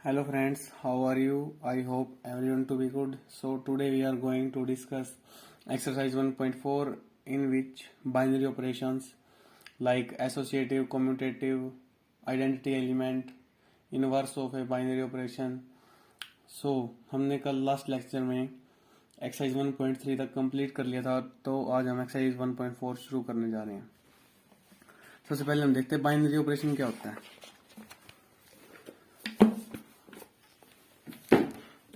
Hello friends, how are you? I hope everyone to be good. So today we are going to discuss exercise 1.4 in which binary operations like associative, commutative, identity element, inverse of a binary operation. So हमने कल last lecture में exercise 1.3 तक complete कर लिया था, तो आज हम एक्सरसाइज 1.4 शुरू करने जा रहे हैं। सबसे पहले हम देखते हैं बाइनरी ऑपरेशन क्या होता है।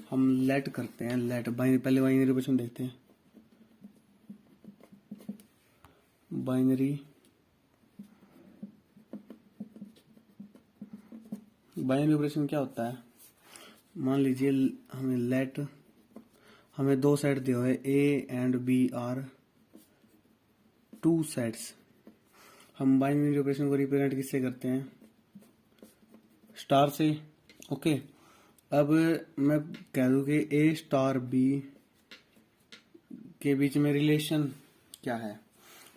हम लेट करते हैं, लेट पहले बाइनरी ऑपरेशन देखते हैं। बाइनरी ऑपरेशन क्या होता है। मान लीजिए हमें लेट, हमें दो सेट दिए हुए A and B are two sets. हम बाइनरी ऑपरेशन को रिप्रेजेंट किससे करते हैं? स्टार से। ओके, अब मैं कह दूं कि ए स्टार बी के बीच में रिलेशन क्या है।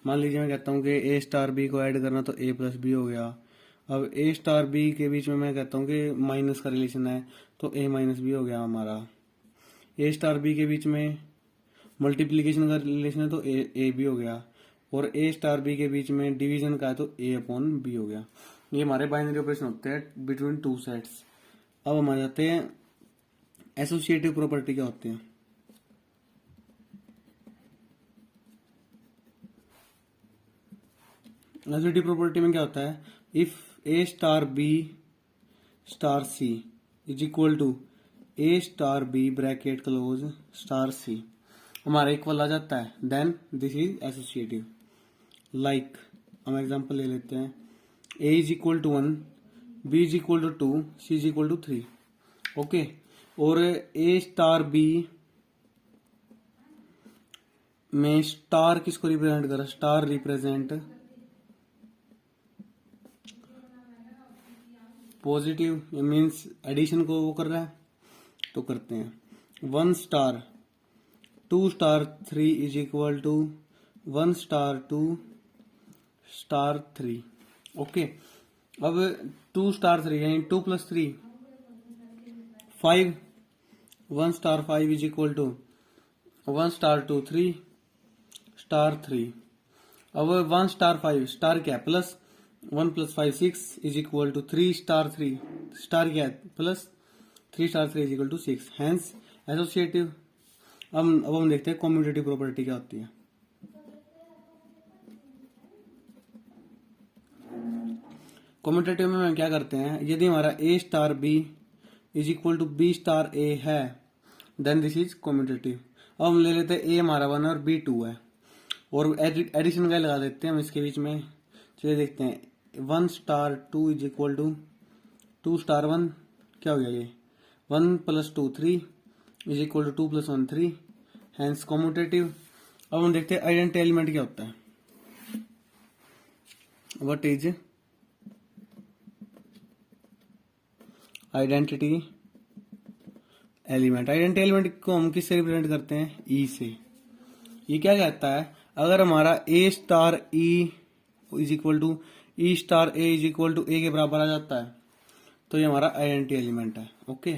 मान लीजिए मैं कहता हूं कि ए स्टार बी को ऐड करना तो ए प्लस बी हो गया। अब ए स्टार बी के बीच में मैं कहता हूं कि माइनस का रिलेशन है तो ए माइनस बी हो गया हमारा। ए स्टार बी के बीच में मल्टीप्लीकेशन का रिलेशन है तो ए बी हो गया। और ए स्टार बी के बीच में डिवीजन का है तो ए अपॉन बी हो गया। ये हमारे बाइनरी ऑपरेशन होते हैं बिटवीन टू सेट्स। अब हम आ जाते हैं एसोसिएटिव प्रॉपर्टी क्या होती है। एसोसिएटिव प्रॉपर्टी में क्या होता है? If A star B star C is equal to A star B bracket close star c हमारा इक्वल आ जाता है, then this is associative. Like हम एग्जांपल ले लेते हैं, ए is equal to 1, B is equal to 2, c is equal to 3। Okay, और ए star b में स्टार किसको रिप्रेजेंट कर रहा है? Star represent positive, means addition को वो कर रहा है तो करते हैं। 1 star 2 star 3 is equal to 1 star 2 star 3। Okay, अब 2 स्टार 3 यानी 2 plus 3 5। 1 star 5 is equal to 1 star 2 3 star 3। अब 1 स्टार 5 स्टार क्या है? Plus 1 plus 5 6 is equal to 3 star 3 star क्या है? Plus 3 star 3 is equal to 6, hence associative. अब हम देखते हैं कम्यूटेटिव प्रॉपर्टी क्या होती है। कम्यूटेटिव में हम क्या करते हैं? यदि हमारा ए star B is equal to B star ए है, देन दिस इज कम्यूटेटिव। अब हम ले लेते हैं ए हमारा 1 और बी 2 है, और एडिशन का लगा देते हैं हम इसके बीच में। चलिए देखते हैं, 1 star 2 is equal to 2 star 1 क्या हो गया? ये 1 plus 2 3 is equal to 2 plus 1 3, hence commutative. अब हम देखते हैं आइडेंटिटी एलिमेंट क्या होता है। What is identity element? Identity element को हम किससे रिप्रेजेंट करते हैं? ई से। ये क्या कहता है? अगर हमारा ए star E is equal to E star A is equal to a के बराबर आ जाता है तो ये हमारा आइडेंटिटी एलिमेंट है। ओके,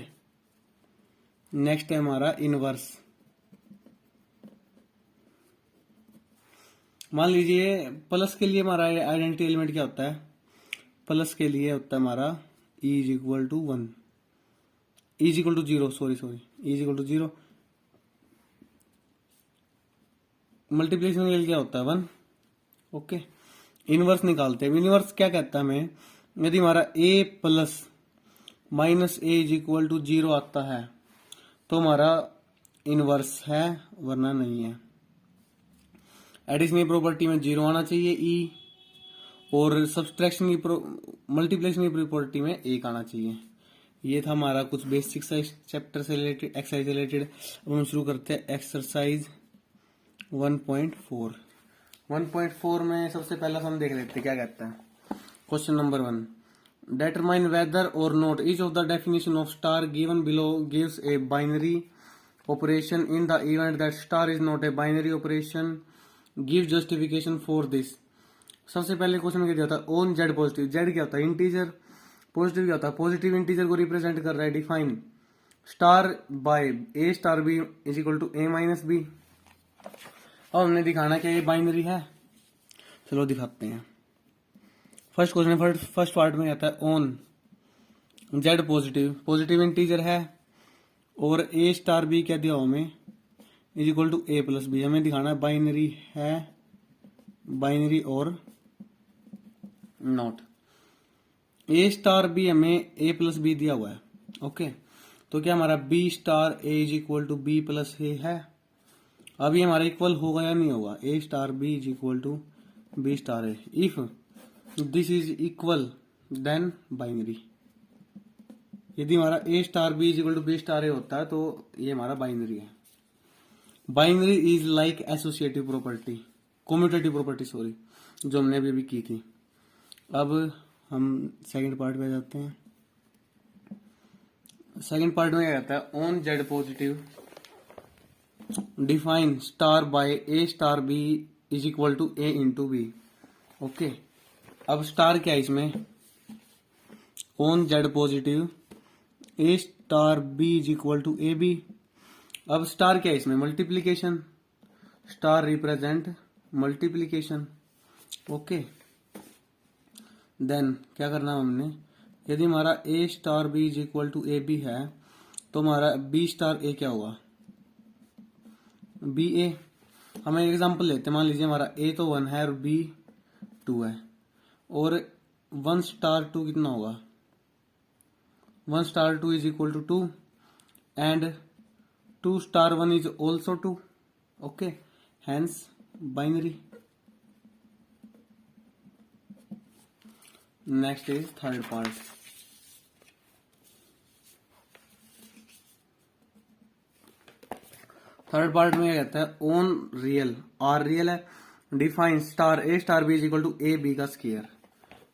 नेक्स्ट है हमारा इनवर्स। मान लीजिए प्लस के लिए हमारा आइडेंटिटी एलिमेंट क्या होता है? प्लस के लिए होता है हमारा e is equal to 1, e is equal to 0, sorry e is equal to 0। Multiplication के लिए क्या होता है? 1। ओके, इनवर्स निकालते हैं। इनवर्स क्या कहता है हमें? यदि हमारा a plus minus a is equal to 0 आता है तो हमारा इनवर्स है, वरना नहीं है। एडिशन की प्रॉपर्टी में 0 आना चाहिए ई, और सब्सट्रैक्शन की मल्टीप्लिकेशन की प्रॉपर्टी में 1 आना चाहिए। ये था हमारा कुछ बेसिक चैप्टर से रिलेटेड, एक्सरसाइज से रिलेटेड। अब हम शुरू करते हैं एक्सरसाइज 1.4। 1.4 में सबसे पहला हम देख लेते हैं क्या कहता है। Question number 1, determine whether or not each of the definition of star given below gives a binary operation. In the event that star is not a binary operation, give justification for this. सबसे पहले question क्या दिया था? On Z positive. Z क्या होता है? Integer. Positive क्या होता है, पॉजिटिव इंटीजर को रिप्रेजेंट कर रहा है। Define star by A star B is equal to a minus b. अब हमने दिखाना क्या ये बाइनरी है, चलो दिखाते हैं। फर्स्ट क्वेश्चन फर्स्ट पार्ट में कहता है on Z positive, positive integer है और ए स्टार बी क्या दिया हमें is equal to a plus b. हमें दिखाना है बाइनरी है, बाइनरी और नॉट। ए स्टार बी हमें ए प्लस बी दिया हुआ है, ओके। तो क्या हमारा b star A is equal to b plus a है। अब ये हमारा इक्वल होगा या नहीं होगा, a star B is equal to B star a. If this is equal then binary. यदि हमारा ए star B is equal to B star a होता है तो ये हमारा बाइनरी है। Binary is like associative property, commutative property sorry, जो हमने अभी की थी। अब हम सेकंड पार्ट पे जाते हैं। सेकंड पार्ट में क्या कहता है, on Z positive define star by A star B is equal to a into b, okay. अब स्टार क्या है इसमें, on Z positive a star B is equal to a b. अब स्टार क्या है इसमें, multiplication, star represent multiplication, okay. Then क्या करना हमने, यदि हमारा ए star B is equal to a b है तो हमारा बी स्टार ए क्या होगा, बी ए। हम एक एग्जांपल लेते हैं, मान लीजिए हमारा ए तो 1 है और बी 2 है, और 1 स्टार 2 कितना होगा, 1 star 2 is equal to 2 and 2 star 1 is also 2, okay, hence binary. Next is third part. Third part में क्या कहता है, ऑन रियल, आर रियल है, define star a star B is equal to a b का square.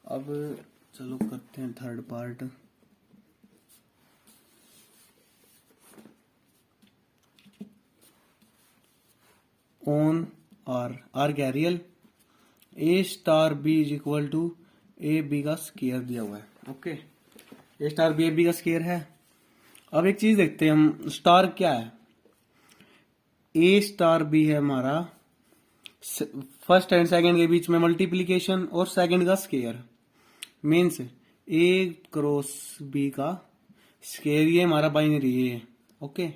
अब चलो करते हैं थर्ड पार्ट। ऑन आर क्या real, a star B is equal to a b का स्क्वायर दिया हुआ है, okay. A star b a b का स्क्वायर है। अब एक चीज देखते हैं हम, स्टार क्या है, ए स्टार बी है हमारा फर्स्ट एंड सेकंड के बीच में मल्टीप्लीकेशन और सेकंड का स्क्वायर, मीन्स ए क्रॉस बी का स्क्वायर, ये हमारा बाइनरी है, ओके।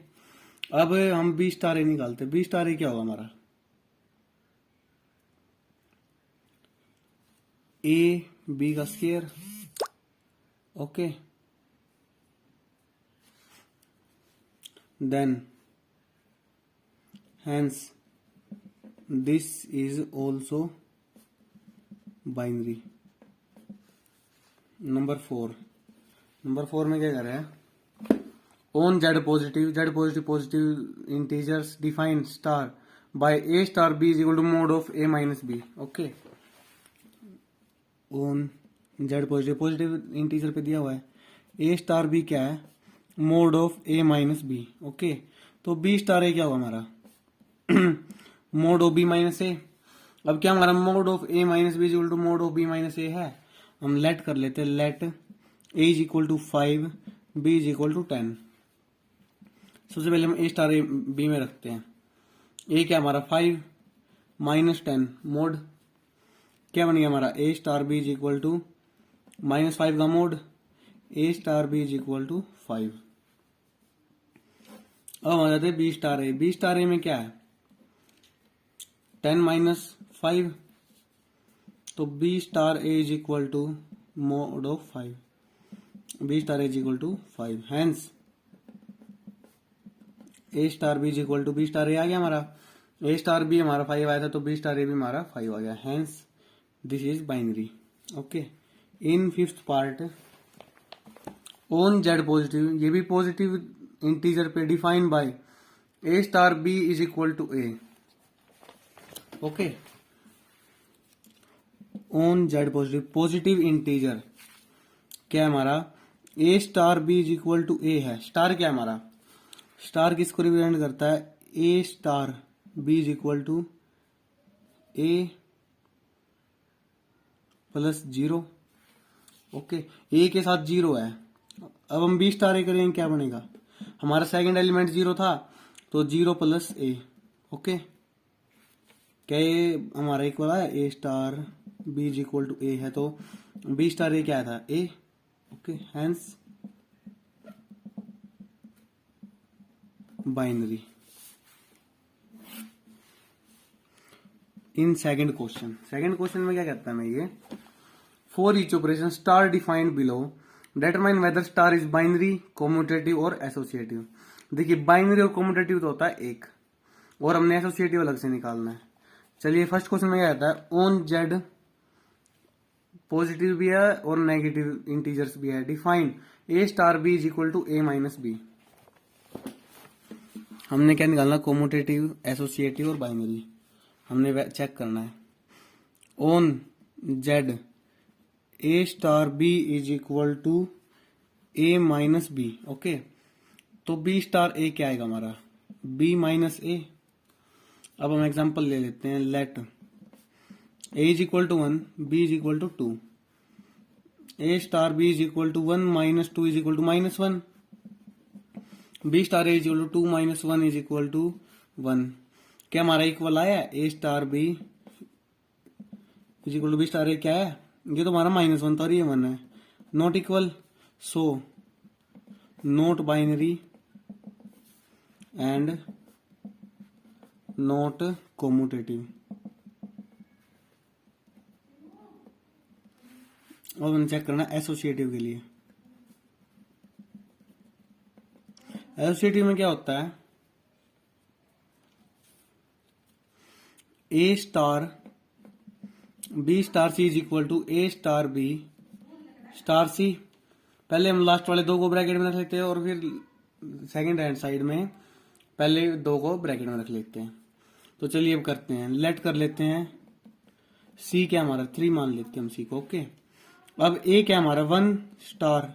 अब हम बी स्टार ए निकालते हैं, बी स्टार ए क्या होगा हमारा, ए बी का square, okay. Then hence this is also binary। नंबर 4 में क्या कर रहे हैं, on Z positive positive integers define star by A star B is equal to mod of a minus b, okay. On Z positive integer पे दिया हुआ है, ए स्टार बी क्या है, mod of a minus b, okay. तो b star ए क्या होगा हमारा, mod of b minus a. अब क्या हमारा mod of a minus b is equal to mod of b minus a है, हम लेट कर लेते हैं, let a is equal to 5 b is equal to 10। सबसे पहले हम ए स्टार ए बी में रखते हैं, ए क्या हमारा 5 माइनस 10, मोड क्या बन गया हमारा, ए star B is equal to -5 का mod, a star B is equal to 5। अब हम आ जाते हैं b star a. B star a में क्या है, 10 माइनस 5, तो b star A is equal to mod of 5, b star A is equal to 5, hence a star B is equal to B star a आ गया हमारा, ए star B हमारा 5 आया था तो बी स्टार ए भी हमारा 5 आ गया, hence this is binary, okay. In fifth part, on Z positive, ये भी पॉजिटिव इंटीजर पे define by A star B is equal to a, okay. On Z positive integer क्या है हमारा, ए star B is equal to a है। Star क्या है हमारा, स्टार किसको रिप्रेजेंट करता है, ए star B is equal to a plus 0, okay, a के साथ 0 है। अब हम बी स्टार ए करेंगे, क्या बनेगा? हमारा सेकंड एलिमेंट 0 था, तो 0 प्लस ए। ओके, क्या ये हमारा इक्वल है? ए star B is equal to a है, तो बी स्टार ए क्या था? A. Okay, hence binary. In second question में क्या कहता है मैं ये, for each operation star defined below determine whether star is binary, commutative और एसोसिएटिव। देखिए, बाइनरी और कॉम्यूटेटिव तो होता है एक, और हमने एसोसिएटिव अलग से निकालना है। चलिए, फर्स्ट क्वेश्चन में क्या कहता है, ऑन जेड पॉजिटिव भी है और नेगेटिव इंटीजर्स भी है। Define a star B is equal to a minus b. हमने क्या निकालना? कॉम्यूटेटिव, एसोसिएटिव और बाइनरी हमने चेक करना है। On Z a star B is equal to a minus b. Okay, तो बी स्टार ए क्या आएगा हमारा? B minus a. अब हम एग्जांपल ले लेते हैं। Let a is equal to 1, B is equal to 2, a star B is equal to 1 minus 2 is equal to minus 1, b star A is equal to 2 minus 1 is equal to 1। क्या हमारा equal आया? A star B is equal to B star ए क्या है? ये तो हमारा -1 था और ये 1 है। Not equal, so not binary and not commutative. और हमने चेक करना एसोसिएटिव के लिए। एसोसिएटिव में क्या होता है? ए star B star C is equal to A star B star c. पहले हम लास्ट वाले 2 को ब्रैकेट में रख लेते हैं और फिर सेकंड हैंड साइड में पहले 2 को ब्रैकेट में रख लेते हैं। तो चलिए अब करते हैं, लेट कर लेते हैं सी क्या हमारा 3 मान लेते हैं हम सी को। ओके, अब ए क्या हमारा 1 star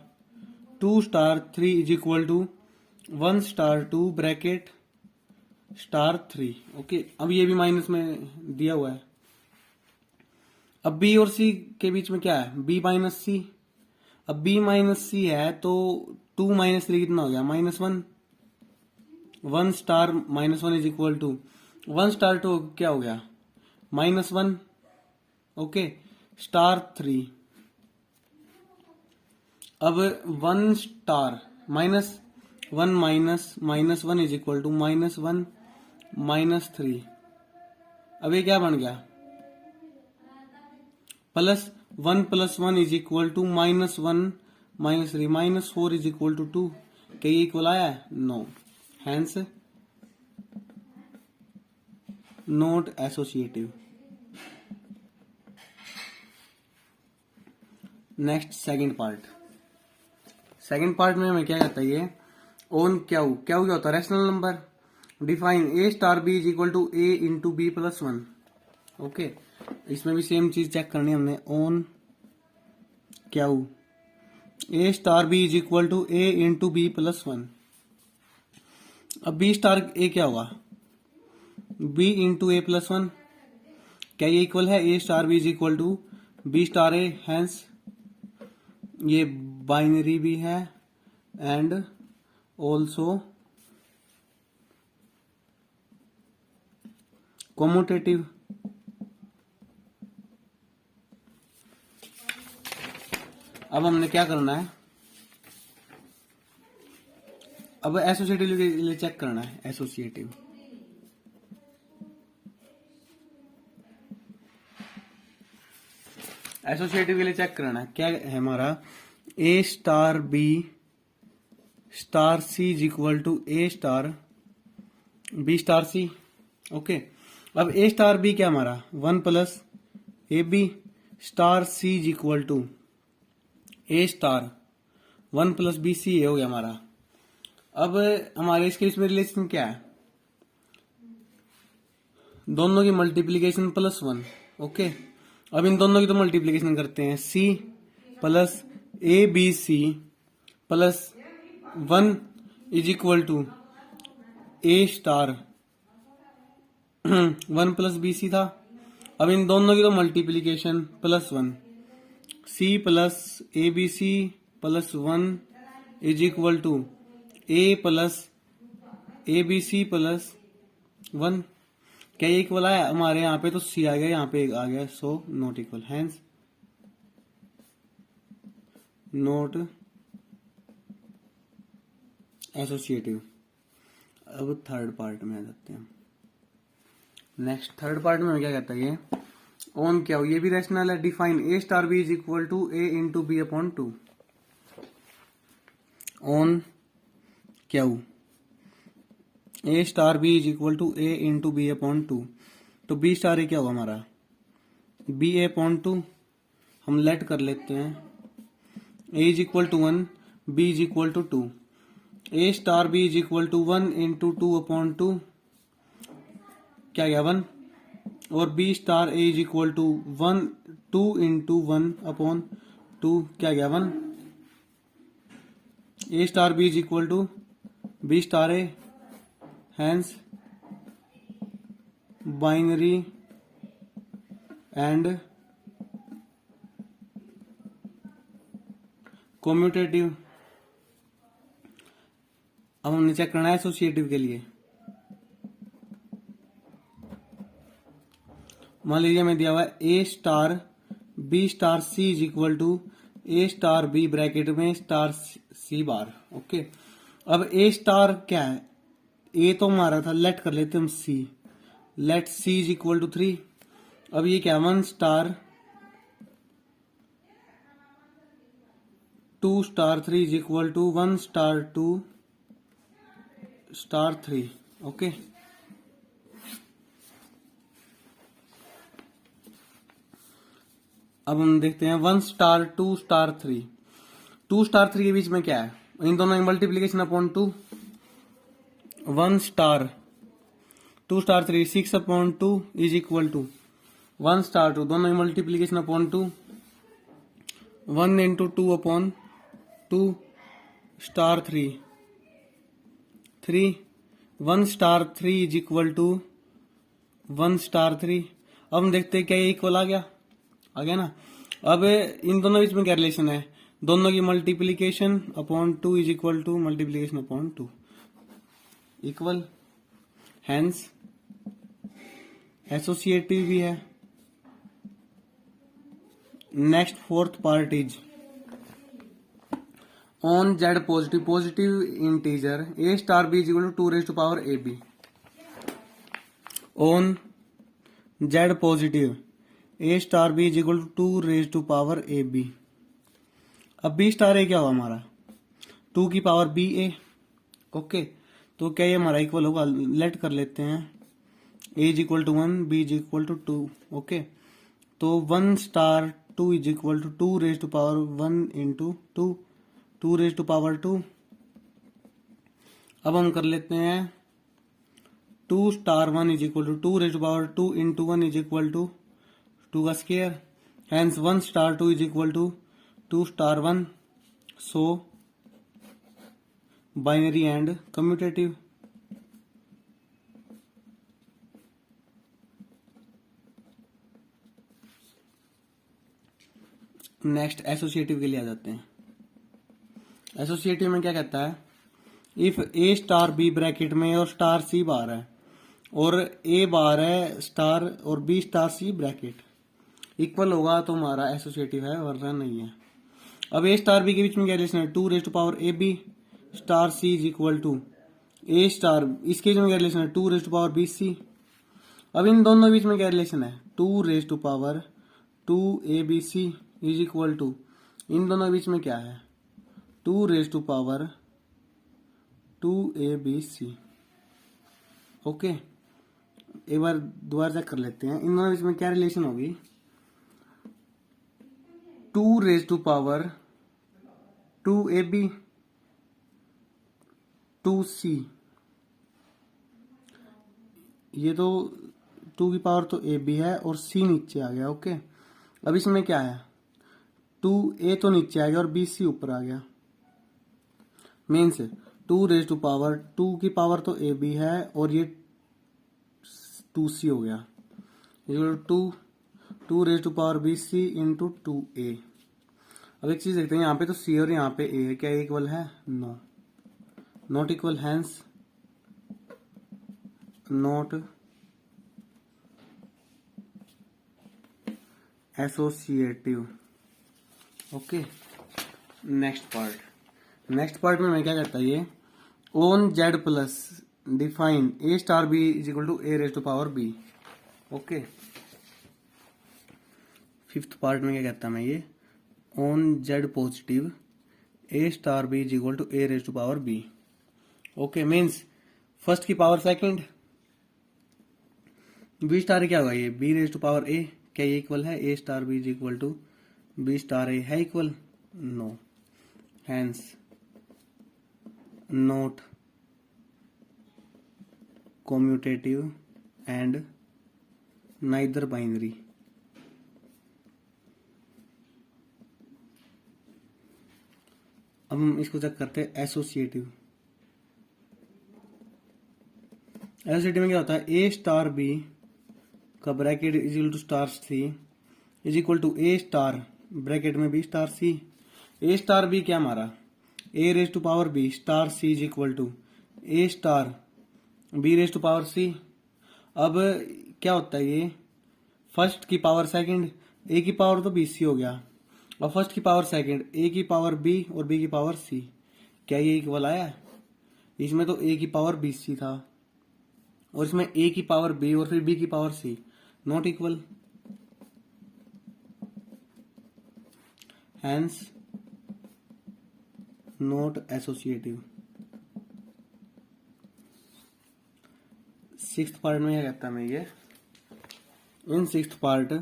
2 star 3 is equal to 1 star 2 bracket star 3। Okay, अब ये भी माइनस में दिया हुआ है। अब बी और सी के बीच में क्या है? बी माइनस सी। अब बी माइनस सी है तो 2 माइनस 3 कितना हो गया? -1। 1 star -1 is equal to 1 star 2 क्या हो गया? -1। Okay, star 3। अब 1 star -1 minus -1 is equal to -1 -3। अब ये क्या बन गया? +1 + 1 is equal to -1 -3 -4 is equal to 2। क्या ये इक्वल आया है? No, hence not associative. Next second part में हमें क्या कहता है ये, ऑन क्यू क्या होता है? Rational number. Define a star B is equal to a into b plus 1। Okay, इसमें भी सेम चीज चेक करनी है हमने। On Q a star B is equal to a into b plus 1। अब बी स्टार ए क्या होगा? B into a plus 1। क्या ये इक्वल है? ए star B is equal to B star A, hence ये बाइनरी भी है एंड ऑल्सो कॉम्यूटेटिव। अब हमने क्या करना है? अब एसोसिएटिव के लिए चेक करना है। एसोसिएटिव के लिए चेक करना है। क्या है हमारा? ए star B star C is equal to A star B star c. Okay, अब ए स्टार बी क्या हमारा? 1 plus a b star C is equal to A star 1 plus b c हो गया हमारा। अब हमारे इसके इसमें रिलेशन क्या है? दोनों की मल्टीप्लीकेशन +1। ओके, अब इन दोनों की तो मल्टीप्लीकेशन करते हैं। C plus a B c plus 1 is equal to A star 1 plus b c था। अब इन दोनों की तो multiplication +1। C plus a B c plus 1 is equal to a plus a B c plus 1। क्या ये इक्वल आया? हमारे यहाँ पे तो सी आ गया, यहाँ पे आ गया, so not equal, hence not associative. अब थर्ड पार्ट में आ जाते हैं। नेक्स्ट थर्ड पार्ट में क्या कहता है ये? ऑन क्या हो, ये भी रैशनल है। Define a star B is equal to a into b upon 2। On क्या हो, a star B is equal to a into b upon 2। तो बी स्टार ए क्या होगा हमारा? B a upon 2। हम लेट कर लेते हैं। ए is equal to 1, B is equal to 2। A star B is equal to 1 into 2 upon 2, क्या गया 1। और B star A is equal to 1 2 into 1 upon 2, क्या गया 1। A star B is equal to B star A, hence binary and commutative. अब हमने check करना है associative के लिए। मान लीजिए हमें दिया हुआ है ए star B star C is equal to A star B bracket में स्टार सी बार। ओके, अब ए स्टार क्या है? ए तो हमारा था, लेट कर लेते हम C. Let C is equal to 3। अब ये क्या? 1 star 2 star 3 is equal to 1 star 2 star 3। Okay, अब हम देखते हैं 1 स्टार 2 स्टार 3। 2 स्टार 3 के बीच में क्या है? इन दोनों की multiplication upon 2। 1 star 2 star 3 6 upon 2 is equal to 1 star 2, दोनों की multiplication upon 2। 1 into 2 upon 2 star 3 3। 1 star 3 is equal to 1 star 3। अब हम देखते हैं क्या ये इक्वल आ गया ना। अब इन दोनों बीच में क्या रिलेशन है? दोनों की multiplication upon 2 is equal to multiplication upon 2, equal, hence associative भी है। Next fourth part is on Z positive positive integer a star B is equal to 2 raise to power a b. On Z positive a star B is equal to 2 raise to power a b. अब b star ए क्या होगा हमारा? 2 की power B ए। Okay, तो क्या ये हमारा equal होगा? लेट कर लेते हैं। ए is equal to 1, B is equal to 2। Okay, तो 1 star 2 is equal to 2 raise to power 1 into 2, 2 raise to power 2। अब हम कर लेते हैं 2 star 1 is equal to 2 raise to power 2 into 1 is equal to 2 का square, hence 1 star 2 is equal to 2 star 1। So binary and commutative. Next associative के लिए आ जाते हैं। एसोसिएटिव में क्या कहता है? If A star B bracket में और स्टार सी बार है और ए बार है स्टार और बी स्टार सी ब्रैकेट इक्वल होगा तो हमारा एसोसिएटिव है, वरना नहीं है। अब ए स्टार बी के बीच में क्या रिलेशन है? 2 raise to power a b star C is equal to A star, इसके बीच में क्या रिलेशन है? 2 raise to power b c. अब इन दोनों के बीच में क्या रिलेशन है? 2 raise to power 2 A B C is equal to, इन दोनों के बीच में क्या है? 2 raise to power 2 A B C. Okay, एक बार दोबारा चेक कर लेते हैं इन दोनों के बीच में क्या रिलेशन होगी। 2 raise to power 2 A b 2 c, ये तो 2 की पावर तो ए बी है और सी नीचे आ गया। ओके, अब इसमें क्या है? 2 ए तो नीचे आ गया और बी सी ऊपर आ गया। मीन्स 2 रेज टू पावर 2 की पावर तो ए बी है और ये 2 सी हो गया। 2 raise to power b c into 2 a. अब एक चीज देखते हैं, यहाँ पे तो सी और यहाँ पे ए है, क्या इक्वल है? No, not equal, hence not associative. Okay, next part में मैं क्या करता है ये, on Z plus define a star B is equal to a raise to power b. Okay, fifth part में क्या कहता मैं ये, on Z positive a star B is equal to a raise to power b. Okay, means first की power second, b star क्या होगा ये, b raise to power A, क्या ये इक्वल है? ए star B is equal to B star ए है equal? No, hence not commutative and neither binary. अब हम इसको चेक करते हैं एसोसिएटिव। एसोसिएटिव में क्या होता है, ए स्टार बी का bracket is equal to star C is equal to A star bracket में B star C. A star B क्या हमारा, A raise to power B star C is equal to A star B raise to power C. अब क्या होता है ये, first की power second, ए की पावर तो बी सी हो गया, और फर्स्ट की पावर सेकंड ए की पावर बी और बी की पावर सी, क्या ये इक्वल आया? इसमें तो ए की पावर बी सी था और इसमें ए की पावर बी और फिर बी की power C, not equal, hence not associative. Sixth part में क्या कहता है मैं ये, in sixth part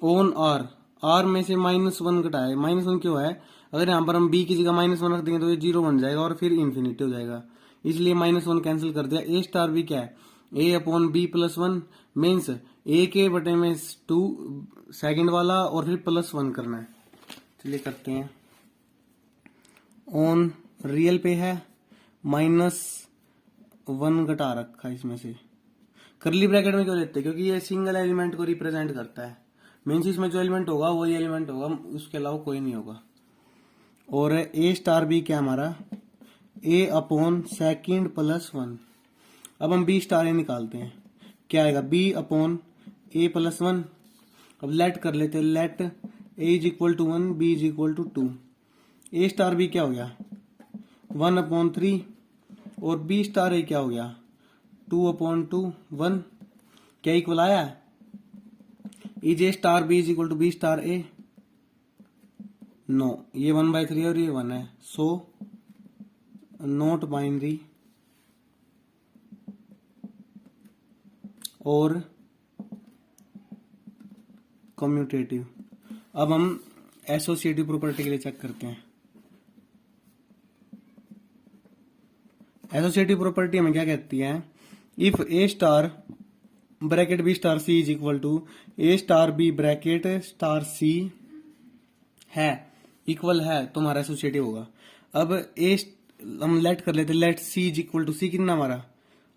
on R, R में से -1 घटाए, -1 क्यों है, अगर यहाँ पर हम बी की जगह -1 रख देंगे तो ये 0 बन जाएगा और फिर इन्फिनिटी हो जाएगा, इसलिए -1 कैंसिल कर दिया। ए स्टार बी क्या है, ए अपॉन बी प्लस 1, मीन्स ए के बटे में 2 सेकंड वाला और फिर +1 करना है। चलिए करते हैं, ऑन रियल पे है, -1 घटा रखा है इसमें से, करली ब्रैकेट में क्यों लेते हैं, क्योंकि ये सिंगल एलिमेंट को रिप्रेजेंट करता है, मीन्स इसमें जो एलिमेंट होगा वही एलिमेंट होगा, उसके अलावा कोई नहीं होगा। और ए स्टार बी क्या हमारा, ए अपॉन सेकंड +1। अब हम बी स्टार ए निकालते हैं, क्या आएगा, बी अपॉन ए +1। अब लेट कर लेते हैं, let a is equal to 1 B is equal to 2। A star B क्या हो गया, 1/3 और बी स्टार ए क्या हो गया, 2/2 1, क्या इक्वल आया, is a star B is equal to B star a? No, ये 1/3 और ये 1 है, सो नॉट बाइनरी और कम्यूटेटिव। अब हम एसोसिएटिव प्रॉपर्टी के लिए चेक करते हैं। एसोसिएटिव प्रॉपर्टी हमें क्या कहती है, if A star bracket B star C is equal to A star B bracket star C है, इक्वल है, तो हमारा एसोसिएटिव होगा। अब ए हम लेट कर लेते, let C is equal to, C कितना हमारा,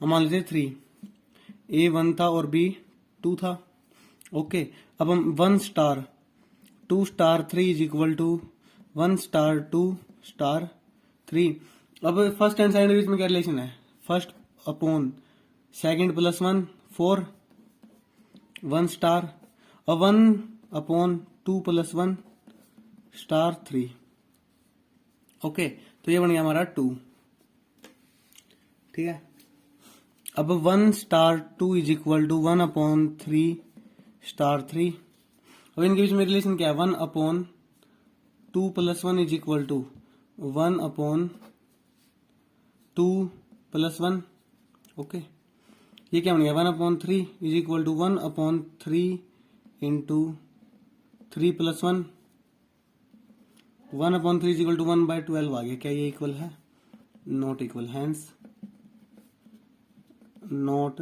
हम मान लेते 3, ए 1 था और बी 2 था। ओके, अब हम 1 star 2 star 3 is equal to 1 star 2 star 3। अब फर्स्ट एंड सेकंड बीच में क्या रिलेशन है, फर्स्ट अपॉन सेकंड +1 4 1 स्टार, और 1/2 +1 स्टार 3। ओके, तो ये बन गया हमारा 2, ठीक है। अब 1 star 2 is equal to 1/3 star 3। अब इनके बीच में रिलेशन क्या है, 1/2 +1 इज इक्वल टू 1/2 +1। ओके, ये क्या बन गया, 1/3 is equal to 1/3 into 3 + 1, 1/3 is equal to 1/12 आ गया, क्या ये इक्वल है, not equal, hence not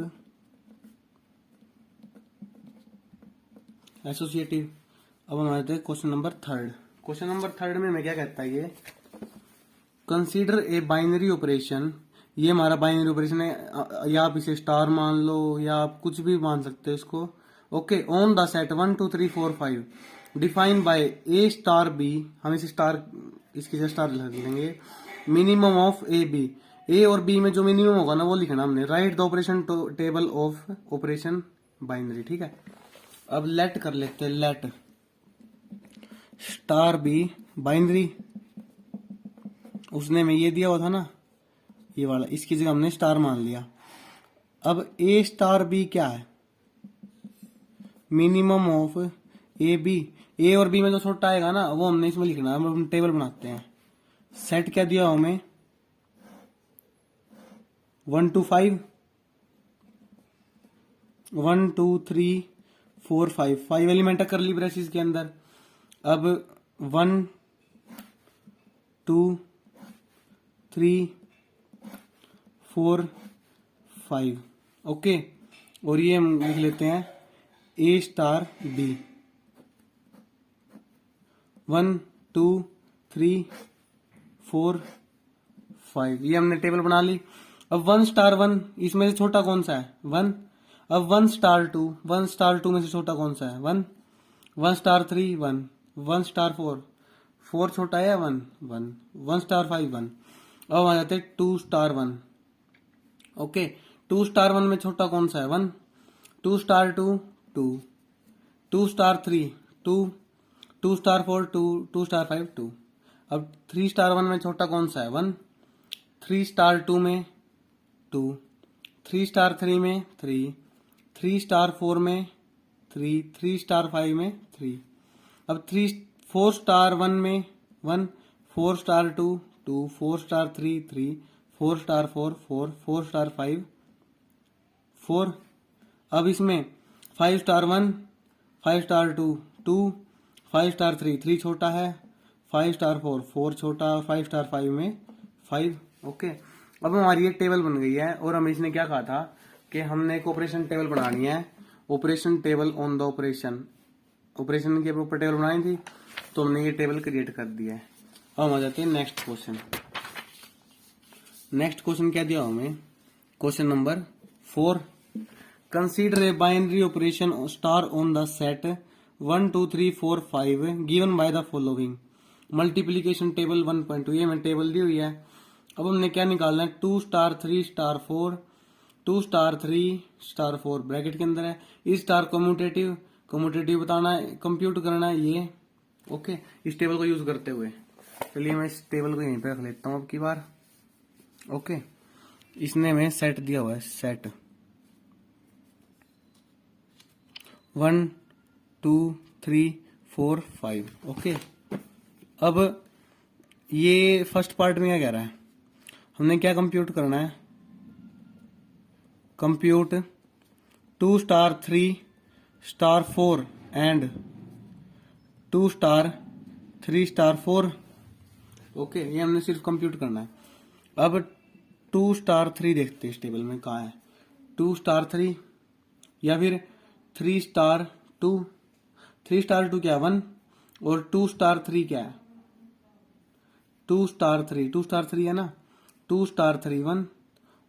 associative. अब हम आते हैं क्वेश्चन नंबर 3। क्वेश्चन नंबर 3 में मैं क्या कहता है ये, कंसीडर ए बाइनरी ऑपरेशन, ये हमारा बाइनरी ऑपरेशन है, या आप इसे स्टार मान लो या आप कुछ भी मान सकते हो इसको। Okay, on the set 1 2 3 4 5 define by A star b, हम इसे स्टार, इसकी जगह स्टार लिख लेंगे, minimum of a b, a और बी में जो मिनिमम होगा ना वो लिखना हमने। Right the operation table of operation binary, ठीक है। अब लेट कर लेते हैं, लेट स्टार बी बाइनरी, उसने में ये दिया हुआ था ना ये वाला, इसकी जगह हमने स्टार मान लिया। अब ए स्टार बी क्या है, minimum of a b, a और बी में जो छोटा आएगा ना वो हमने इसमें लिखना है। हम टेबल बनाते हैं। सेट क्या दिया हमें, 1 to 5, 1 2 3 4 5, 5 एलिमेंट है करली ब्रेसेस के अंदर। अब 1 2 3 4 5, ओके। और ये हम लिख लेते हैं ए स्टार बी, 1 2 3 4 5, ये हमने टेबल बना ली। अब 1 स्टार 1, इसमें से छोटा कौन सा है, 1। अब 1 स्टार 2, 1 स्टार 2 में से छोटा कौन सा है, 1। 1 स्टार 3 1, 1 स्टार 4, 4 छोटा है 1 1, 1 स्टार 5 1। अब आ जाते हैं 2 स्टार 1, ओके। 2 स्टार 1 में छोटा कौन सा है, 1। 2 स्टार 2 2, 2 स्टार 3 2, 2 स्टार 4 2, 2 स्टार 5 2। अब 3 स्टार 1 में छोटा कौन सा है, 1। 3 स्टार 2 में 2, 3 स्टार 3 में 3, 3 स्टार 4 में 3, 3 स्टार 5 में 3। अब 4 स्टार 1 में 1, 4 स्टार 2 2, 4 स्टार 3 3, 4 स्टार 4 4, 4 स्टार 5 4। अब इसमें 5 स्टार 1, 5 स्टार 2 2, 5 स्टार 3 3 छोटा है, 5 स्टार 4 4 छोटा, 5 स्टार 5 में 5, ओके। अब हमारी ये टेबल बन गई है। और हमें इसने क्या कहा था कि हमने एक ऑपरेशन टेबल बनानी है, operation table on the operation, operation के ऊपर टेबल बनाई थी, तो हमने ये टेबल क्रिएट कर दिया है। अब हम आ जाते हैं नेक्स्ट क्वेश्चन। नेक्स्ट क्वेश्चन क्या दिया हमें, question number 4, consider a binary operation star on the set 1 2 3 4 5 given by the following multiplication table 1.2, ये हमें टेबल दी हुई है। अब हमने क्या निकालना है, 2 star 3 star 4, 2 star 3 star 4 bracket के अंदर है, इस स्टार कम्यूटेटिव, कम्यूटेटिव बताना है, कंप्यूट करना है ये, ओके। इस टेबल को यूज करते हुए चलिए मैं इस टेबल को यहीं पे रख लेता हूं अब की बार, ओके। इसने हमें सेट दिया हुआ है, सेट 1 2 3 4 5, ओके। अब ये फर्स्ट पार्ट में क्या कह रहा है, हमने क्या कंप्यूट करना है, compute 2 star 3 star 4 and 2 star 3 star 4, okay. ये हमने सिर्फ कंप्यूट करना है। अब 2 स्टार 3 देखते हैं इस टेबल में कहाँ है, 2 स्टार 3 या फिर 3 स्टार 2, 3 स्टार 2 क्या है 1, और 2 स्टार 3 क्या है 2 स्टार 3, 2 स्टार 3 है ना, 2 स्टार 3 1,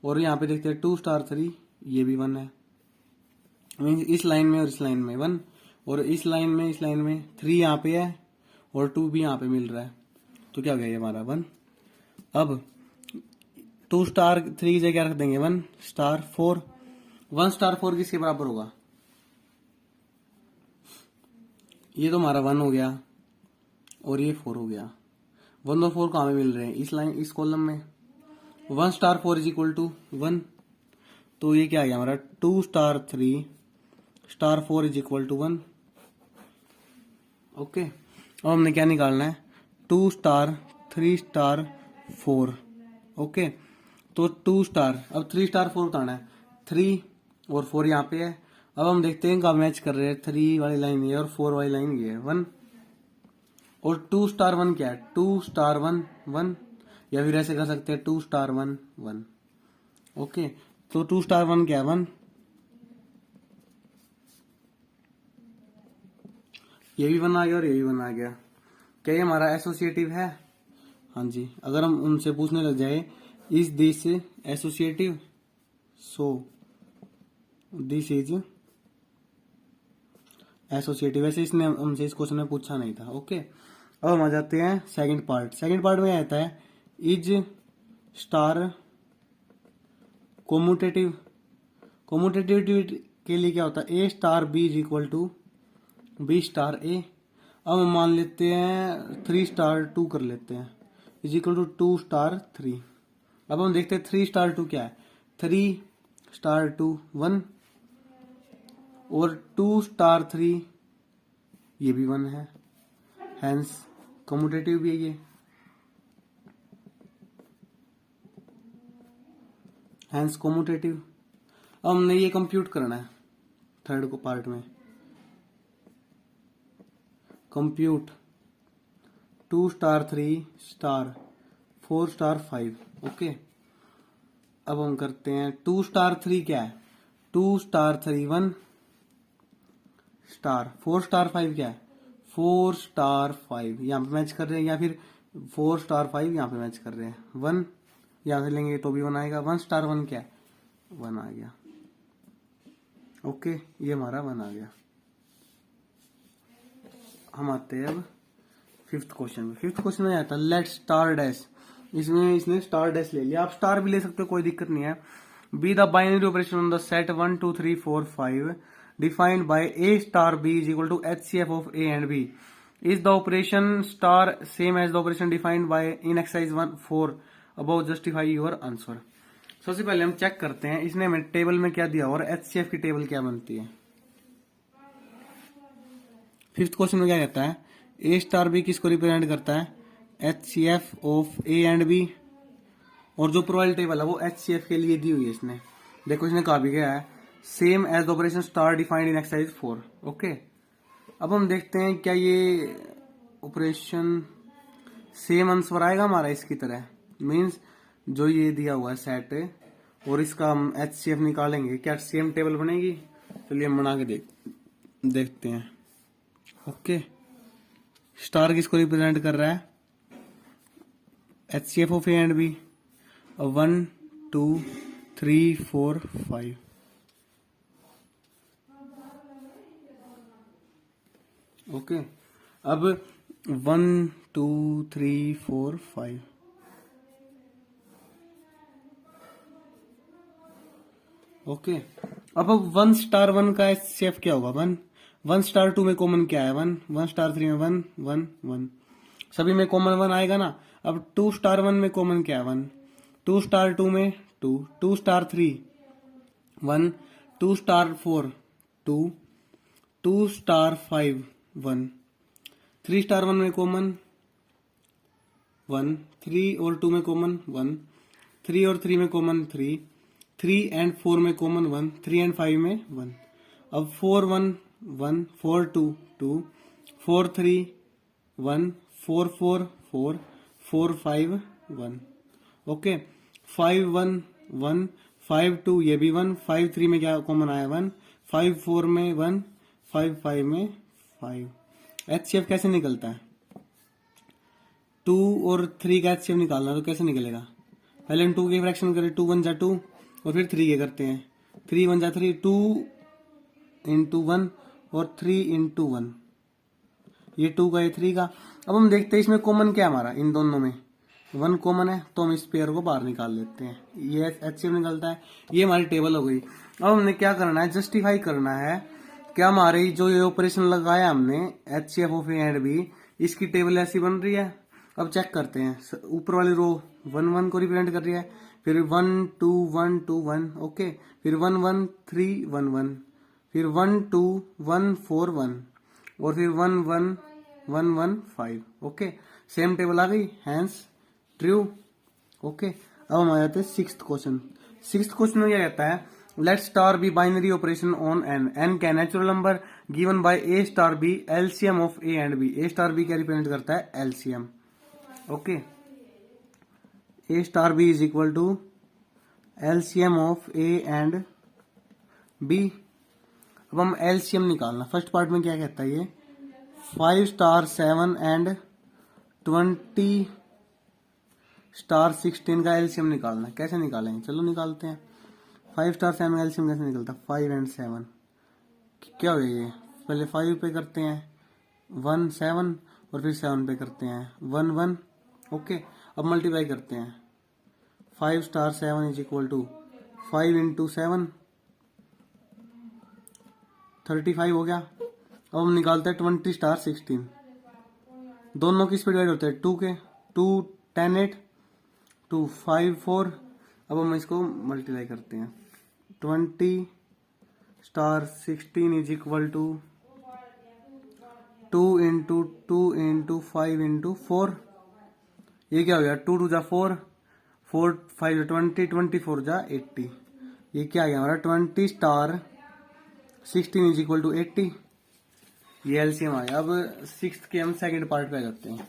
और यहाँ पे देखते हैं 2 स्टार 3 ये भी 1 है, मीन्स इस लाइन में और इस लाइन में 1, और इस लाइन में 3 यहाँ पे है और 2 भी यहाँ पे मिल रहा है, तो क्या हो गया ये हमारा 1। अब 2 स्टार 3 की जगह क्या रख देंगे, 1 स्टार 4, 1 स्टार 4 किसके बराबर होगा, ये तो हमारा 1 हो गया और ये 4 हो गया। 1 और 4 कहाँ में मिल रहे हैं, इस लाइन, इस कॉलम में। 1 स्टार 4 इज इक्वल टू 1, तो ये क्या आ गया हमारा 2 star 3 star 4 is equal to 1, okay. अब हमने क्या निकालना है, 2 स्टार 3 स्टार 4, ओके। तो 2 स्टार, अब 3 स्टार 4 बताना है, 3 और 4 यहाँ पे है। अब हम देखते हैं कहाँ मैच कर रहे हैं, 3 वाली लाइन ये और 4 वाली लाइन ये है 1, और 2 स्टार 1 क्या है, 2 स्टार 1 1, या फिर ऐसे कर सकते हैं 2 स्टार 1 1, ओके। तो 2 स्टार 1 क्या है 1, ये भी 1 आ गया और ये भी 1 आ गया। क्या ये हमारा एसोसिएटिव है, हाँ जी। अगर हम उनसे पूछने लग जाए is this associative, so this is associative, वैसे इसने हमसे इस क्वेश्चन में पूछा नहीं था। ओके, अब हम आ जाते हैं सेकंड पार्ट। सेकंड पार्ट में आता है इज स्टार कोमुटेटिव। कोमुटेटिविटी के लिए क्या होता है, ए star B is equal to B star A. अब हम मान लेते हैं 3 स्टार 2 कर लेते हैं इज इक्वल टू 2 स्टार 3। अब हम देखते हैं 3 स्टार 2 क्या है, 3 स्टार 2 1 और 2 स्टार 3 ये भी 1 है, हैंस कम्यूटेटिव भी है ये, हैंस कम्यूटेटिव। अब हमने ये कंप्यूट करना है थर्ड को पार्ट में, compute 2 star 3 star 4 star 5। Okay, अब हम करते हैं 2 स्टार 3 क्या है, 2 स्टार 3 1 स्टार 4 स्टार 5 क्या है, 4 स्टार 5 यहाँ पे मैच कर रहे हैं, या फिर 4 स्टार 5 यहाँ पे मैच कर रहे हैं, 1 यहाँ से लेंगे तो भी 1 आएगा, 1 स्टार 1 क्या है, 1 आ गया। ओके, ये हमारा 1 आ गया। हम आते हैं अब फिफ्थ क्वेश्चन में। फिफ्थ क्वेश्चन में आता है लेट स्टार डैश। इसमें इसने स्टार डैश ले लिया, आप स्टार भी ले सकते हो, कोई दिक्कत नहीं है। Be the binary operation on the set 1 2 3 4 5 defined by A star B is equal to HCF of A and B. Is the operation star same as the operation defined by in exercise 1 4 about justify your answer. सबसे पहले हम check करते हैं इसने हमें table में क्या दिया और HCF की टेबल क्या बनती है। फिफ्थ क्वेश्चन में क्या कहता है, ए स्टार बी किसको रिप्रेजेंट करता है, HCF of A and b, और जो प्रोवाइड टेबल है वो HCF के लिए दी हुई है इसने। देखो इसने कहा भी गया है same as the operation star defined in exercise 4। Okay, अब हम देखते हैं क्या ये ऑपरेशन सेम आंसर आएगा हमारा इसकी तरह, मींस जो ये दिया हुआ है सेट और इसका हम HCF निकालेंगे, क्या सेम टेबल बनेगी। चलिए हम बना के देखते हैं। ओके, स्टार किसको रिप्रेजेंट कर रहा है, HCF of A and b, 1 2 3 4 5। Okay, अब 1 2 3 4 5। ओके, अब 1 स्टार 1 का HCF क्या होगा, 1 1 स्टार 2 में कॉमन क्या है, 1 1 स्टार 3 में 1 1 1, सभी में कॉमन 1 आएगा ना। अब 2 स्टार 1 में कॉमन क्या है, 1 2 स्टार 2 में 2 2 स्टार 3 1 2 स्टार 4 2 2 स्टार 5 1 3 स्टार 1 में कॉमन 1 3 और 2 में कॉमन 1 3 और 3 में कॉमन 3 3 एंड 4 में कॉमन 1 3 एंड 5 में 1। अब 4 1 1 4 2 2 4 3 1 4 4 4 4 5 1। ओके, 5 1 1 5 2 ये भी 1 5 3 में क्या कॉमन आया 1 5 4 में 1 5 5 में 5। HCF कैसे निकलता है, 2 और 3 का HCF निकालना तो कैसे निकलेगा, पहले हम 2 की फ्रैक्शन करें, 2 1 जा 2 और फिर 3 के करते हैं, 3 1 जा 3 2 इंटू 1 और 3 इंटू 1, ये 2 का ये 3 का। अब हम देखते हैं इसमें कॉमन क्या है हमारा, इन दोनों में 1 कॉमन है तो हम इस पेयर को बाहर निकाल लेते हैं, ये HCF निकलता है। ये हमारी टेबल हो गई। अब हमने क्या करना है, जस्टिफाई करना है क्या हमारी जो ये ऑपरेशन लगाया हमने HCF of A and b, इसकी टेबल ऐसी बन रही है। अब चेक करते हैं, ऊपर वाली रो 1 1 को रिप्रेजेंट कर रही है, फिर 1 2 1 2 1। ओके, फिर 1 1 3 1 1, फिर 1 2 1 4 1 और फिर 1 1 1 1 5। ओके, सेम टेबल आ गई, हैंस ट्रू। ओके, अब हम आ जाते हैं सिक्स्थ क्वेश्चन। सिक्स्थ क्वेश्चन में क्या कहता है, let star B binary operation on N, N क्या natural number given by A star B LCM of A and B. A star B क्या रिप्रेजेंट करता है, LCM. Okay, A star B is equal to LCM of A and B. अब हम LCM निकालना, first part में क्या कहता है ये, 5 स्टार 7 एंड 20 स्टार 16 का एलसीएम निकालना। कैसे निकालेंगे, चलो निकालते हैं। 5 स्टार 7 का एलसीएम कैसे निकलता है, 5 एंड 7 क्या हो गया, ये पहले 5 पे करते हैं 1 7 और फिर 7 पे करते हैं 1 1। ओके, अब मल्टीप्लाई करते हैं 5 star 7 is equal to 5 into 7 35 हो गया। अब हम निकालते हैं 20 स्टार 16। दोनों किस पे डिवाइड होते हैं 2 के, 2 10 8 2 5 4। अब हम इसको मल्टीप्लाई करते हैं 20 star 16 is equal to 2 into 2 into 5 into 4। ये क्या हो गया 2 2 जा 4 4 5 20 24 जा 80। ये क्या आ गया हमारा 20 स्टार 16 इज इक्वल टू 80। ये एलसीएम आ गया। अब 6th के हम सेकंड पार्ट पे आ जाते हैं।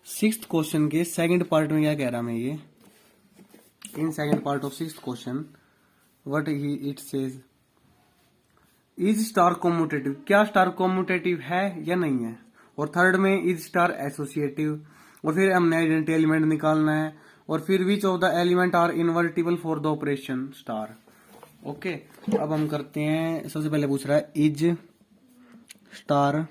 6th क्वेश्चन के सेकंड पार्ट में क्या कह रहा मैं ये in second part of 6th question what it says is star commutative. क्या स्टार कॉम्यूटेटिव है या नहीं है। और थर्ड में इज स्टार एसोसिएटिव। और फिर हमने आइडेंटिटी एलिमेंट निकालना है। और फिर which of the element are invertible for the operation star. Okay, अब हम करते हैं। सबसे पहले पूछ रहा है इज स्टार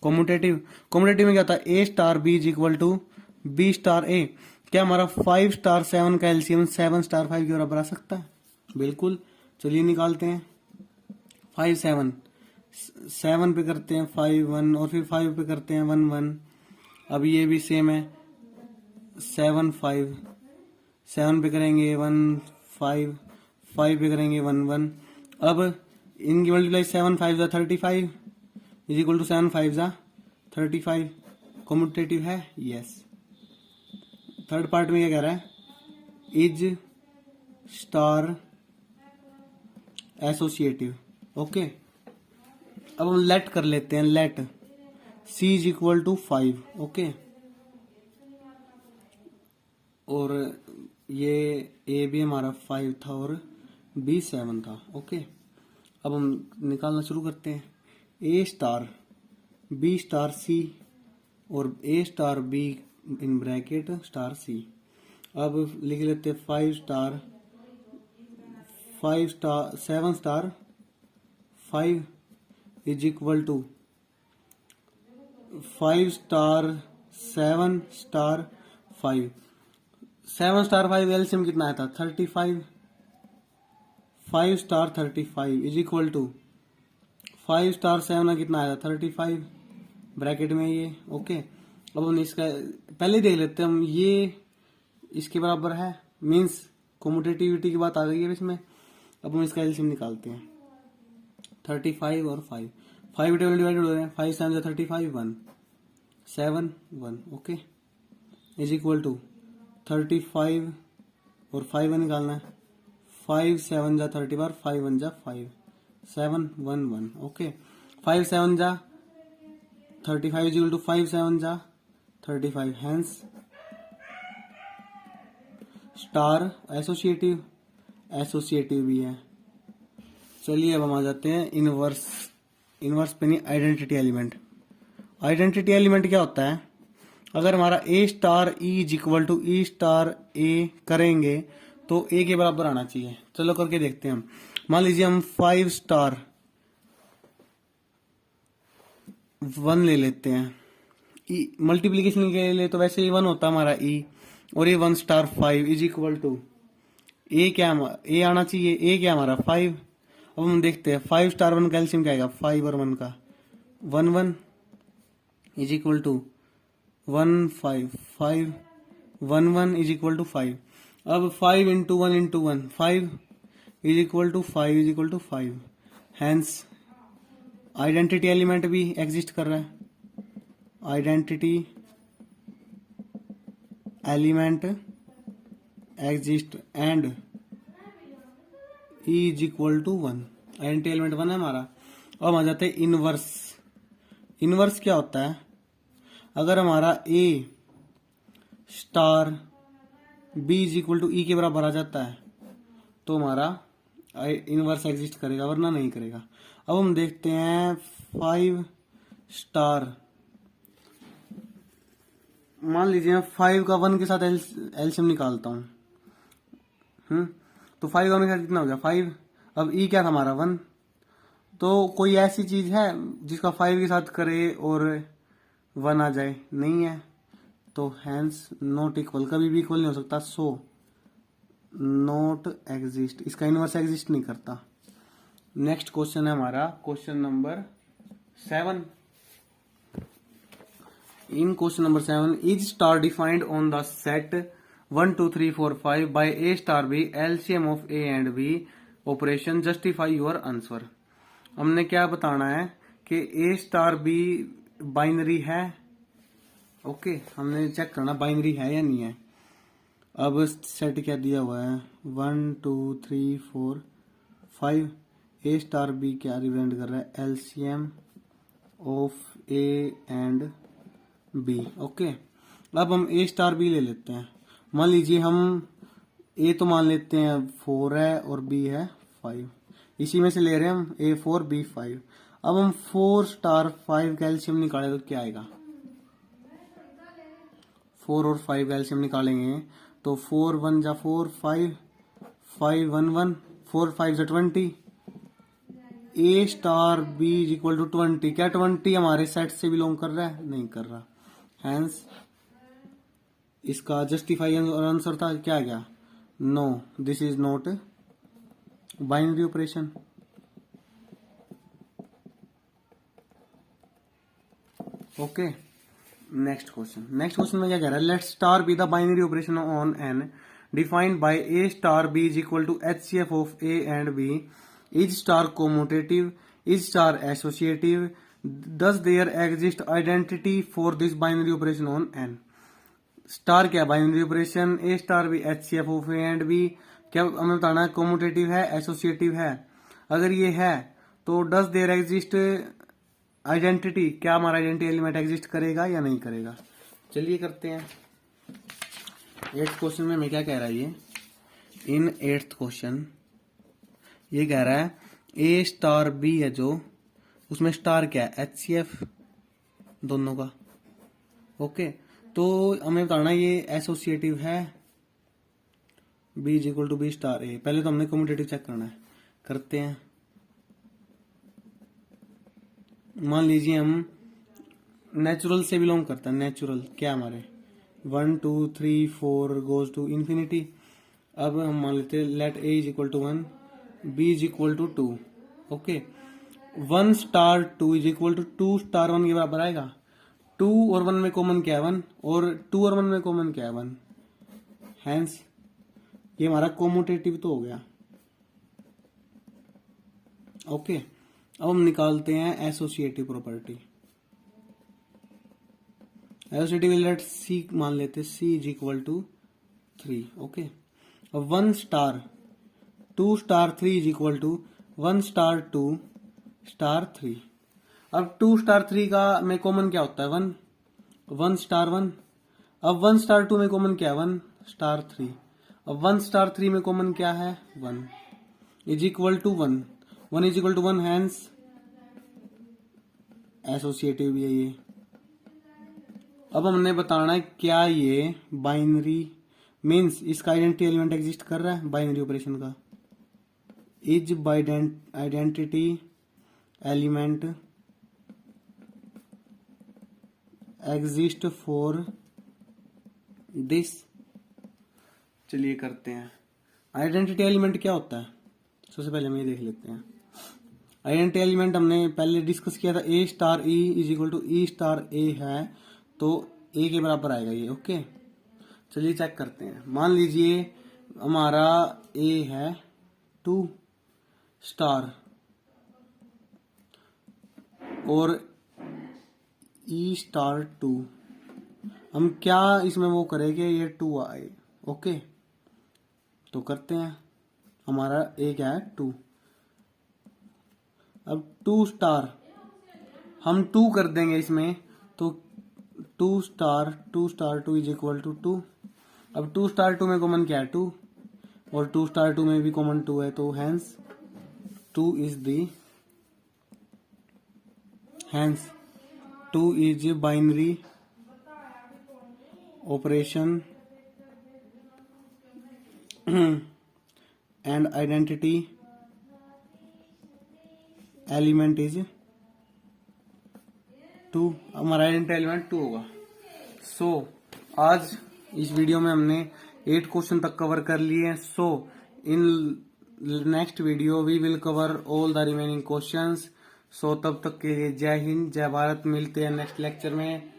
कॉम्यूटेटिव। कॉम्यूटेटिव में क्या था A star B is equal to B star ए। क्या हमारा 5 स्टार 7 का एलसीएम 7 स्टार 5 के बराबर आ सकता है। बिल्कुल, चलिए निकालते हैं 5 7 7 पे करते हैं 5 1 और फिर 5 पे करते हैं 1 1। अब ये भी सेम है 7 5 7 पे करेंगे 1 5 5 पे करेंगे 1 1। अब इनकी मल्टीप्लाई 7 5 जा 35 इज इक्वल टू 7 5 जा 35। कॉम्यूटेटिव है यस। थर्ड पार्ट में क्या कह रहा है इज स्टार एसोसिएटिव। ओके, अब हम लेट कर लेते हैं let C is equal to 5। Okay, और ये ए भी हमारा 5 था और बी 7 था। ओके, अब हम निकालना शुरू करते हैं A star B star C और ए star B in bracket star C. अब लिख लेते हैं 5 star 7 star 5 is equal to 5 star 7 star 5। 7 star 5 LCM कितना आया था 35। 5 star 35 is equal to 5 star 7 का कितना आया था 35 ब्रैकेट में ये। ओके, अब हम इसका पहले देख लेते हैं हम ये इसके बराबर है मींस कॉम्यूटेटिविटी की बात आ गई है इसमें। अब हम इसका एलसीएम निकालते हैं 35 और 5 टेबल डिवाइडेड हो रहे हैं 5 7 35 1 7 1। ओके, इज इक्वल टू 35 और 5 निकालना है 5 7 जा 30 बार 5 1 जा 5 7 1 1। ओके, 5 7 जा 35 इज इक्वल टू 5 7 जा 35 हैंस स्टार एसोसिएटिव भी है। चलिए अब हम आ जाते हैं इनवर्स पे नहीं आइडेंटिटी एलिमेंट। आइडेंटिटी एलिमेंट क्या होता है अगर हमारा ए star E is equal to E star A करेंगे तो ए के बराबर आना चाहिए। चलो करके देखते हैं हम। मान लीजिए हम 5 स्टार 1 ले लेते हैं ई मल्टीप्लीकेशन के लिए तो वैसे ही 1 होता है हमारा ई और ये 1 स्टार 5 इज इक्वल टू ए क्या ए आना चाहिए ए क्या हमारा 5। अब हम देखते हैं 5 स्टार 1 का एलसीएम क्या आएगा 5 और 1 का 1 1 is equal to 1 5 5 1 1 is equal to 5। अब 5 into 1 into 1 5 is equal to 5 is equal to 5 hence identity element भी एग्जिस्ट कर रहा है। Identity element exist and e is equal to 1। Identity element 1 है हमारा। अब हम आ जाते हैं इनवर्स। इनवर्स क्या होता है अगर हमारा ए star B is equal to E के बराबर आ जाता है तो हमारा इनवर्स एग्जिस्ट करेगा वरना नहीं करेगा। अब हम देखते हैं 5 स्टार मान लीजिए 5 का 1 के साथ एलसीएम निकालता हूं तो 5 का 1 के साथ कितना हो गया 5 अब ई क्या था हमारा 1, तो कोई ऐसी चीज है जिसका 5 के साथ करे और 1 आ जाए, नहीं है, तो हैंस नॉट इक्वल, कभी भी इक्वल नहीं हो सकता, सो नॉट एग्जिस्ट, इसका इनवर्स एग्जिस्ट नहीं करता। नेक्स्ट क्वेश्चन है हमारा question number 7। In question number 7, is star defined on the set 1 2 3 4 5 by A star B LCM of A and b operation, justify your answer. हमने क्या बताना है कि ए स्टार बी बाइनरी है, ओके, हमने check करना बाइनरी है या नहीं है। अब सेट क्या दिया हुआ है, 1 2 3 4 5, ए स्टार बी क्या रिप्रेजेंट कर रहा है, LCM of A and b, okay. अब हम ए स्टार बी ले लेते हैं। मान लीजिए हम ए तो मान लेते हैं 4 है और बी है 5, इसी में से ले रहे हैं हम ए 4 बी 5। अब हम 4 स्टार 5 का एलसीएम निकाले तो क्या आएगा, 4 और 5 का एलसीएम निकालेंगे तो 4 1 जा 4 5 5 1 1 4 5 जा 20, A star B is equal to 20। क्या 20 हमारे सेट से बिलोंग कर रहा है, नहीं कर रहा, हैंस इसका जस्टिफाई आंसर था क्या गया, no this is not binary operation. Okay, next question में क्या कह रहा है, let star B the binary operation on N defined by A star B is equal to HCF of A and B, is star commutative, is star associative, does there exist identity for this binary operation on n। Star क्या binary operation, A star B HCF of A and B, क्या हमें बताना है कोमोटेटिव है associative है। अगर ये है तो डज देयर एग्जिस्ट आइडेंटिटी, क्या हमारा आइडेंटिटी एलिमेंट एग्जिस्ट करेगा या नहीं करेगा। चलिए करते हैं। 8th क्वेश्चन में मैं क्या कह रहा है ये, इन 8th क्वेश्चन ये कह रहा है ए स्टार बी है जो, उसमें स्टार क्या है एचसीएफ दोनों का, ओके। तो हमें बताना ये एसोसिएटिव है, B is equal to B star A. पहले तो हमने कम्यूटेटिव चेक करना है, करते हैं। मान लीजिए हम नेचुरल से बिलोंग करते हैं, नेचुरल क्या हमारे 1 2 3 4 गोज टू इंफिनिटी। अब हम मान लेते हैं let a is equal to 1 B is equal to 2, okay. 1 star 2 is equal to 2 star 1 के बराबर आएगा। 2 और 1 में कॉमन क्या है 1, और 2 और 1 में कॉमन क्या है 1, हैंस ये हमारा कोमोटेटिव तो हो गया, ओके। अब हम निकालते हैं associative property. Associative let c मान लेते हैं, c is equal to 3, okay. अब 1 star 2 star 3 is equal to 1 star 2 star 3। अब 2 स्टार 3 का में कॉमन क्या होता है 1, 1 स्टार 1। अब 1 स्टार 2 में कॉमन क्या है 1 स्टार 3। अब 1 स्टार 3 में कॉमन क्या है 1 is equal to 1, 1 is equal to 1, hence associative भी है ये। अब हमने बताना है क्या ये बाइनरी मीन्स इसका आइडेंटिटी एलिमेंट एग्जिस्ट कर रहा है बाइनरी ऑपरेशन का, is identity element exist for this. चलिए करते हैं। आइडेंटिटी एलिमेंट क्या होता है, सबसे पहले हम ये देख लेते हैं। आइडेंटिटी एलिमेंट हमने पहले डिस्कस किया था, A star E is equal to E star ए है, तो ए के बराबर आएगा ये, ओके। चलिए चेक करते हैं। मान लीजिए हमारा ए है 2 स्टार और ई स्टार 2, हम क्या इसमें वो करेंगे ये 2 आए, ओके। तो करते हैं, हमारा ए क्या है 2। अब 2 स्टार हम 2 कर देंगे इसमें, तो 2 स्टार 2 इज इक्वल टू 2। अब 2 स्टार 2 में कॉमन क्या है 2, और 2 स्टार 2 में भी कॉमन 2 है, तो hence 2 is binary operation and identity element is 2, हमारा आइडेंटिटी एलिमेंट 2 होगा। सो आज इस वीडियो में हमने 8 क्वेश्चन तक कवर कर लिए हैं। So in next video we will cover all the remaining questions. So तब तक के लिए जय हिंद जय भारत, मिलते हैं नेक्स्ट लेक्चर में।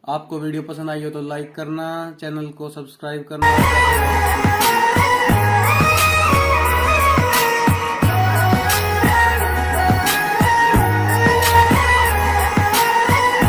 आपको वीडियो पसंद आई हो तो लाइक करना, चैनल को सब्सक्राइब करना।